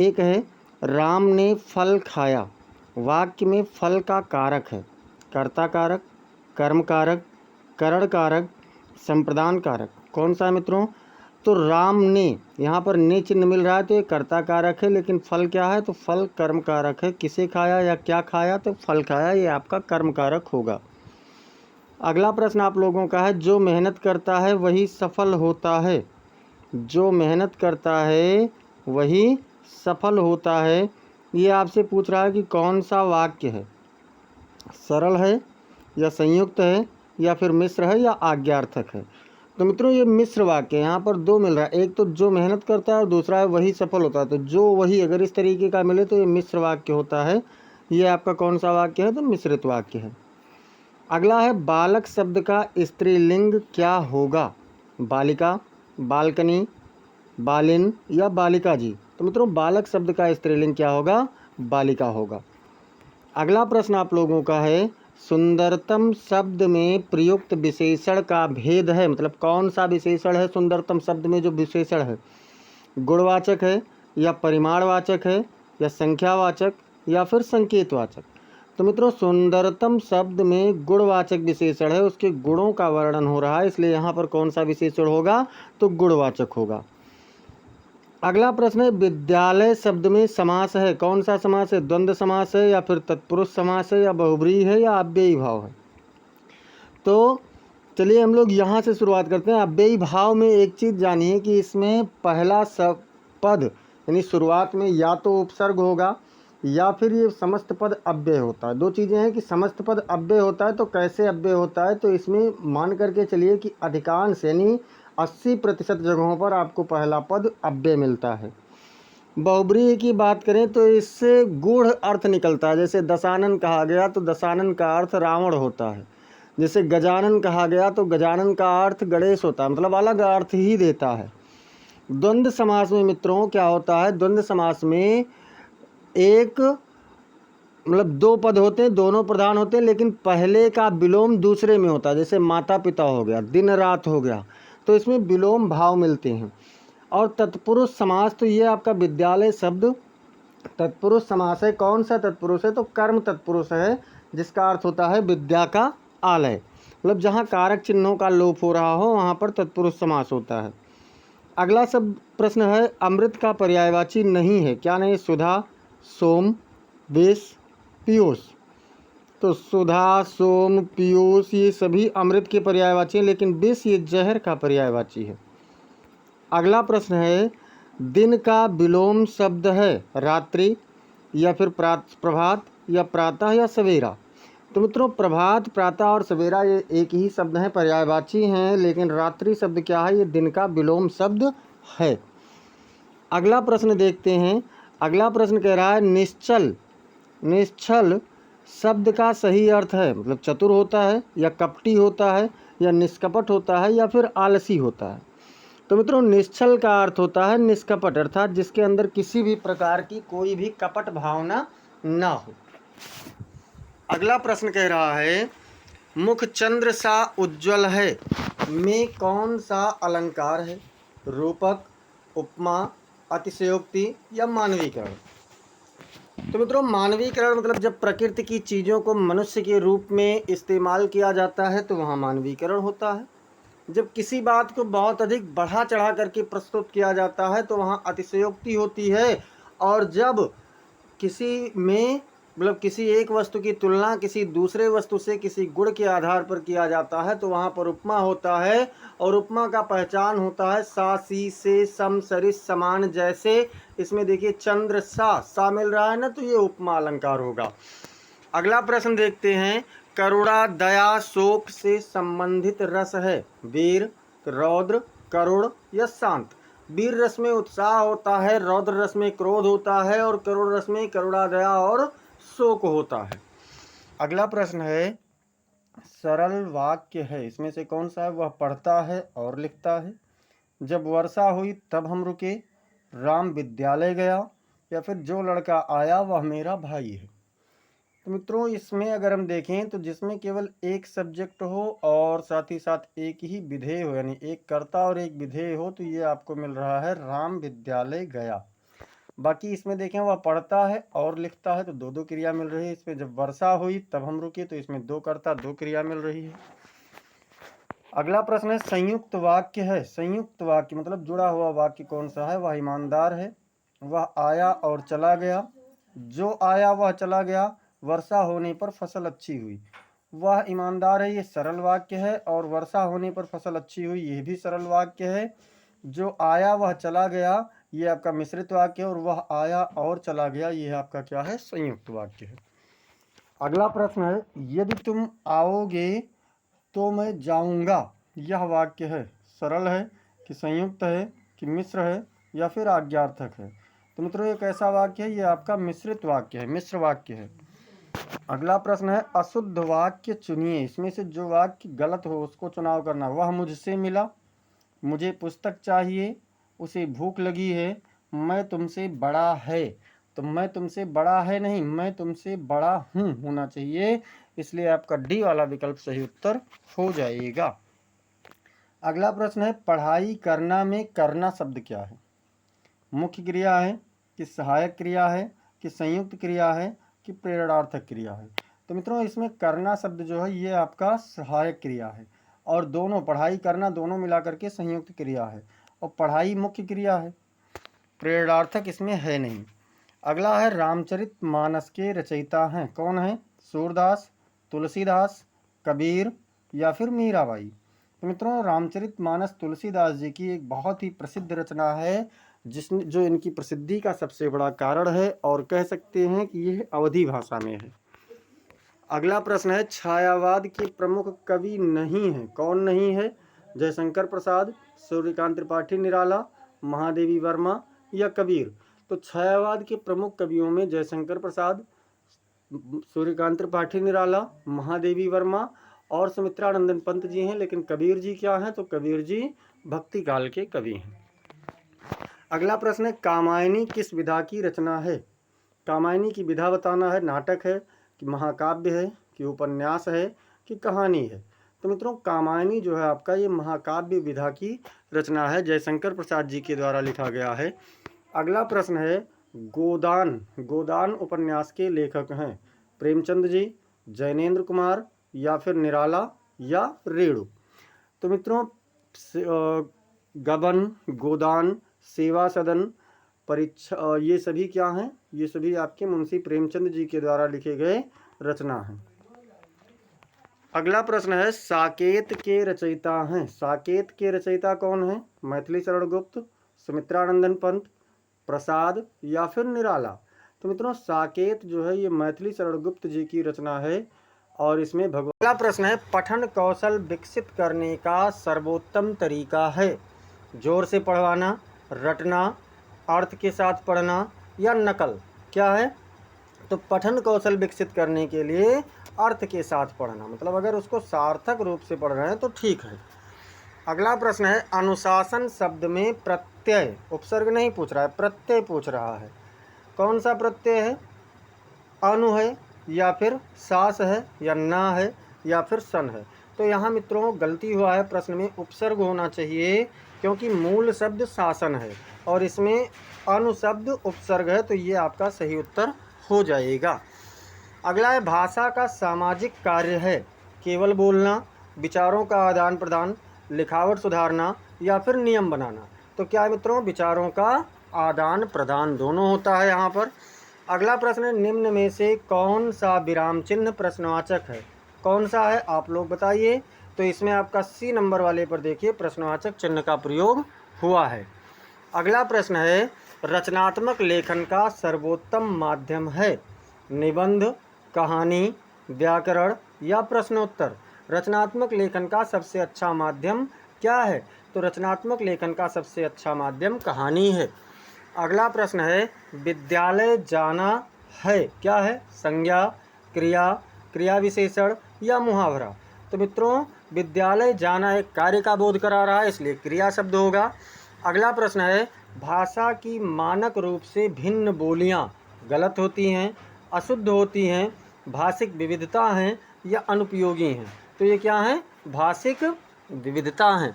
एक है राम ने फल खाया। वाक्य में फल का कारक है कर्ता कारक, कर्म कारक, करण कारक, संप्रदान कारक। कौन सा है मित्रों? तो राम ने, यहाँ पर ने चिन्ह मिल रहा है तो ये कर्ता कारक है, लेकिन फल क्या है? तो फल कर्म कारक है। किसे खाया या क्या खाया? तो फल खाया, ये आपका कर्म कारक होगा। अगला प्रश्न आप लोगों का है, जो मेहनत करता है वही सफल होता है। जो मेहनत करता है वही सफल होता है। ये आपसे पूछ रहा है कि कौन सा वाक्य है, सरल है या संयुक्त है या फिर मिश्र है या आज्ञार्थक है। तो मित्रों ये मिश्र वाक्य है। यहाँ पर दो मिल रहा है, एक तो जो मेहनत करता है और दूसरा है वही सफल होता है। तो जो वही अगर इस तरीके का मिले तो ये मिश्र वाक्य होता है। ये आपका कौन सा वाक्य है? तो मिश्रित वाक्य है। अगला है, बालक शब्द का स्त्रीलिंग क्या होगा? बालिका, बालकनी, बालिन या बालिका जी। तो मित्रों बालक शब्द का स्त्रीलिंग क्या होगा? बालिका होगा। अगला प्रश्न आप लोगों का है, सुंदरतम शब्द में प्रयुक्त विशेषण का भेद है। मतलब कौन सा विशेषण है सुंदरतम शब्द में जो विशेषण है? गुणवाचक है या परिमाणवाचक है या संख्यावाचक या फिर संकेतवाचक। तो मित्रों सुंदरतम शब्द में गुणवाचक विशेषण है, उसके गुणों का वर्णन हो रहा है, इसलिए यहाँ पर कौन सा विशेषण होगा? तो गुणवाचक होगा। अगला प्रश्न है, विद्यालय शब्द में समास है। कौन सा समास है? द्वंद्व समास है या फिर तत्पुरुष समास है या बहुब्रीहि है या अव्ययी भाव है? तो चलिए हम लोग यहाँ से शुरुआत करते हैं। अव्ययी भाव में एक चीज़ जानिए कि इसमें पहला सब पद यानी शुरुआत में या तो उपसर्ग होगा या फिर ये समस्त पद अव्यय होता है। दो चीज़ें हैं कि समस्त पद अव्यय होता है, तो कैसे अव्यय होता है? तो इसमें मान करके चलिए कि अधिकांश यानी 80% जगहों पर आपको पहला पद अव्यय मिलता है। बहुब्रीहि की बात करें तो इससे गूढ़ अर्थ निकलता है। जैसे दशानन कहा गया तो दशानन का अर्थ रावण होता है। जैसे गजानन कहा गया तो गजानन का अर्थ गणेश होता है, मतलब अलग अर्थ ही देता है। द्वंद्व समास में मित्रों क्या होता है? द्वंद्व समास में एक मतलब दो पद होते हैं, दोनों प्रधान होते हैं, लेकिन पहले का विलोम दूसरे में होता है। जैसे माता पिता हो गया, दिन रात हो गया, तो इसमें विलोम भाव मिलते हैं। और तत्पुरुष समास, तो ये आपका विद्यालय शब्द तत्पुरुष समास है। कौन सा तत्पुरुष है? तो कर्म तत्पुरुष है, जिसका अर्थ होता है विद्या का आलय। मतलब जहाँ कारक चिन्हों का लोप हो रहा हो वहाँ पर तत्पुरुष समास होता है। अगला सब प्रश्न है, अमृत का पर्यायवाची नहीं है। क्या नहीं? सुधा, सोम, विष, पीयूष। तो सुधा, सोम, पीयूष ये सभी अमृत के पर्यायवाची हैं, लेकिन विष ये जहर का पर्यायवाची है। अगला प्रश्न है, दिन का विलोम शब्द है रात्रि या फिर प्रभात या प्रातः या सवेरा। तो मित्रों प्रभात, प्रातः और सवेरा ये एक ही शब्द हैं, पर्यायवाची हैं, लेकिन रात्रि शब्द क्या है? ये दिन का विलोम शब्द है। अगला प्रश्न देखते हैं। अगला प्रश्न कह रहा है, निश्चल। निश्चल शब्द का सही अर्थ है, मतलब चतुर होता है या कपटी होता है या निष्कपट होता है या फिर आलसी होता है। तो मित्रों निश्चल का अर्थ होता है निष्कपट, अर्थात जिसके अंदर किसी भी प्रकार की कोई भी कपट भावना ना हो। अगला प्रश्न कह रहा है, मुख चंद्र सा उज्ज्वल है में कौन सा अलंकार है? रूपक, उपमा, अतिशयोक्ति या मानवीकरण। तो मित्रों मानवीकरण मतलब जब प्रकृति की चीज़ों को मनुष्य के रूप में इस्तेमाल किया जाता है तो वहाँ मानवीकरण होता है। जब किसी बात को बहुत अधिक बढ़ा चढ़ा करके प्रस्तुत किया जाता है तो वहाँ अतिशयोक्ति होती है। और जब किसी में मतलब किसी एक वस्तु की तुलना किसी दूसरे वस्तु से किसी गुण के आधार पर किया जाता है तो वहाँ पर उपमा होता है। और उपमा का पहचान होता है सा, सी, से, सम, सरिस, समान, जैसे। इसमें देखिए चंद्र सा मिल रहा है ना, तो ये उपमा अलंकार होगा। अगला प्रश्न देखते हैं, करुणा, दया, शोक से संबंधित रस है। वीर, रौद्र, करुण या शांत। वीर रस में उत्साह होता है, रौद्र रस में क्रोध होता है और करुण रस में करुणा, दया और शोक होता है। अगला प्रश्न है, सरल वाक्य है, इसमें से कौन सा है? वह पढ़ता है और लिखता है। जब वर्षा हुई तब हम रुके। राम विद्यालय गया। या फिर जो लड़का आया वह मेरा भाई है। तो मित्रों इसमें अगर हम देखें तो जिसमें केवल एक सब्जेक्ट हो और साथ ही साथ एक ही विधेय हो, यानी एक कर्ता और एक विधेय हो, तो ये आपको मिल रहा है राम विद्यालय गया। बाकी इसमें देखें वह पढ़ता है और लिखता है, तो दो दो क्रिया मिल रही है। इसमें जब वर्षा हुई तब हम रुके, तो इसमें दो कर्ता दो क्रिया मिल रही है। अगला प्रश्न है संयुक्त वाक्य है। संयुक्त वाक्य मतलब जुड़ा हुआ वाक्य कौन सा है? वह ईमानदार है, वह आया और चला गया, जो आया वह चला गया, वर्षा होने पर फसल अच्छी हुई। वह ईमानदार है, ये सरल वाक्य है, और वर्षा होने पर फसल अच्छी हुई, ये भी सरल वाक्य है। जो आया वह चला गया, ये आपका मिश्रित वाक्य है, और वह आया और चला गया, ये आपका क्या है? संयुक्त वाक्य है। अगला प्रश्न है यदि तुम आओगे तो मैं जाऊंगा, यह वाक्य है सरल है कि संयुक्त है कि मिश्र है या फिर आज्ञार्थक है? तो मित्रों एक ऐसा वाक्य है, ये आपका मिश्रित वाक्य है, मिश्र वाक्य है। अगला प्रश्न है अशुद्ध वाक्य चुनिए। इसमें से जो वाक्य गलत हो उसको चुनाव करना। वह मुझसे मिला, मुझे पुस्तक चाहिए, उसे भूख लगी है, मैं तुमसे बड़ा है। तो मैं तुमसे बड़ा है नहीं, मैं तुमसे बड़ा हूँ होना चाहिए, इसलिए आपका डी वाला विकल्प सही उत्तर हो जाएगा। अगला प्रश्न है पढ़ाई करना में करना शब्द क्या है? मुख्य क्रिया है कि सहायक क्रिया है कि संयुक्त क्रिया है कि प्रेरणार्थक क्रिया है? तो मित्रों इसमें करना शब्द जो है ये आपका सहायक क्रिया है, और दोनों पढ़ाई करना दोनों मिलाकर के संयुक्त क्रिया है, और पढ़ाई मुख्य क्रिया है, प्रेरणार्थक इसमें है नहीं। अगला है रामचरितमानस के रचयिता हैं कौन है? सूरदास, तुलसीदास, कबीर या फिर मीराबाई? तो मित्रों रामचरितमानस तुलसीदास जी की एक बहुत ही प्रसिद्ध रचना है, जिसमें जो इनकी प्रसिद्धि का सबसे बड़ा कारण है, और कह सकते हैं कि यह अवधी भाषा में है। अगला प्रश्न है छायावाद के प्रमुख कवि नहीं है कौन नहीं है? जयशंकर प्रसाद, सूर्यकांत त्रिपाठी निराला, महादेवी वर्मा या कबीर? तो छायावाद के प्रमुख कवियों में जयशंकर प्रसाद, सूर्यकांत त्रिपाठी निराला, महादेवी वर्मा और सुमित्रानंदन पंत जी हैं। लेकिन कबीर जी क्या हैं? तो कबीर जी भक्ति काल के कवि हैं। अगला प्रश्न है कामायनी किस विधा की रचना है? कामायनी की विधा बताना है। नाटक है कि महाकाव्य है कि उपन्यास है कि कहानी है? तो मित्रों कामायनी जो है आपका ये महाकाव्य विधा की रचना है, जयशंकर प्रसाद जी के द्वारा लिखा गया है। अगला प्रश्न है गोदान। गोदान उपन्यास के लेखक हैं प्रेमचंद जी, जैनेन्द्र कुमार या फिर निराला या रेणु? तो मित्रों गबन, गोदान, सेवा सदन, परीक्षा, ये सभी क्या हैं? ये सभी आपके मुंशी प्रेमचंद जी के द्वारा लिखे गए रचना हैं। अगला प्रश्न है साकेत के रचयिता हैं। साकेत के रचयिता कौन है? मैथिली शरण गुप्त, सुमित्रानंदन पंत, प्रसाद या फिर निराला? तो मित्रों साकेत जो है ये मैथिली शरण गुप्त जी की रचना है, और इसमें अगला प्रश्न है पठन कौशल विकसित करने का सर्वोत्तम तरीका है? जोर से पढ़वाना, रटना, अर्थ के साथ पढ़ना या नकल? क्या है? तो पठन कौशल विकसित करने के लिए अर्थ के साथ पढ़ना, मतलब अगर उसको सार्थक रूप से पढ़ रहे हैं तो ठीक है। अगला प्रश्न है अनुशासन शब्द में प्रत्यय, उपसर्ग नहीं पूछ रहा है, प्रत्यय पूछ रहा है। कौन सा प्रत्यय है? अनु है या फिर सास है या ना है या फिर सन है? तो यहाँ मित्रों गलती हुआ है, प्रश्न में उपसर्ग होना चाहिए, क्योंकि मूल शब्द शासन है और इसमें अनुशब्द उपसर्ग है, तो ये आपका सही उत्तर हो जाएगा। अगला है भाषा का सामाजिक कार्य है केवल बोलना, विचारों का आदान प्रदान, लिखावट सुधारना या फिर नियम बनाना? तो क्या है मित्रों? विचारों का आदान प्रदान दोनों होता है यहाँ पर। अगला प्रश्न है निम्न में से कौन सा विराम चिन्ह प्रश्नवाचक है? कौन सा है आप लोग बताइए। तो इसमें आपका सी नंबर वाले पर देखिए प्रश्नवाचक चिन्ह का प्रयोग हुआ है। अगला प्रश्न है रचनात्मक लेखन का सर्वोत्तम माध्यम है? निबंध, कहानी, व्याकरण या प्रश्नोत्तर? रचनात्मक लेखन का सबसे अच्छा माध्यम क्या है? तो रचनात्मक लेखन का सबसे अच्छा माध्यम कहानी है। अगला प्रश्न है विद्यालय जाना है क्या है? संज्ञा, क्रिया, क्रिया विशेषण या मुहावरा? तो मित्रों विद्यालय जाना एक कार्य का बोध करा रहा है, इसलिए क्रिया शब्द होगा। अगला प्रश्न है भाषा की मानक रूप से भिन्न बोलियां गलत होती हैं, अशुद्ध होती हैं, भाषिक विविधता हैं या अनुपयोगी हैं? तो ये क्या है? भाषिक विविधता हैं।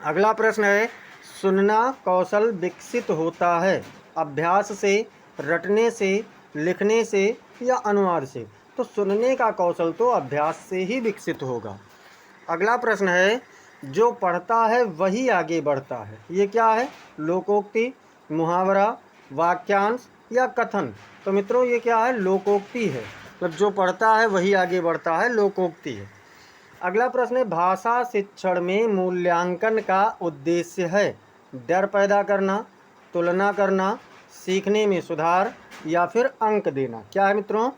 अगला प्रश्न है सुनना कौशल विकसित होता है अभ्यास से, रटने से, लिखने से या अनुवाद से? तो सुनने का कौशल तो अभ्यास से ही विकसित होगा। अगला प्रश्न है, जो पढ़ता है वही आगे बढ़ता है, ये क्या है? लोकोक्ति, मुहावरा, वाक्यांश या कथन? तो मित्रों ये क्या है? लोकोक्ति है। मतलब जो पढ़ता है वही आगे बढ़ता है, लोकोक्ति है। अगला प्रश्न है, भाषा शिक्षण में मूल्यांकन का उद्देश्य है डर पैदा करना, तुलना करना, सीखने में सुधार या फिर अंक देना? क्या है मित्रों?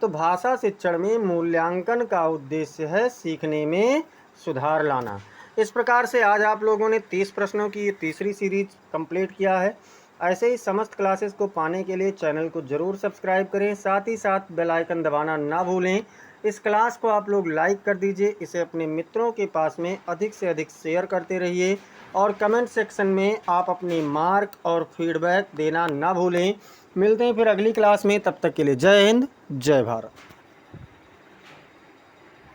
तो भाषा शिक्षण में मूल्यांकन का उद्देश्य है सीखने में सुधार लाना। इस प्रकार से आज आप लोगों ने 30 प्रश्नों की ये तीसरी सीरीज कंप्लीट किया है। ऐसे ही समस्त क्लासेस को पाने के लिए चैनल को ज़रूर सब्सक्राइब करें, साथ ही साथ बेल आइकन दबाना ना भूलें। इस क्लास को आप लोग लाइक कर दीजिए, इसे अपने मित्रों के पास में अधिक से अधिक शेयर करते रहिए और कमेंट सेक्शन में आप अपनी मार्क और फीडबैक देना ना भूलें। मिलते हैं फिर अगली क्लास में, तब तक के लिए जय हिंद, जय भारत।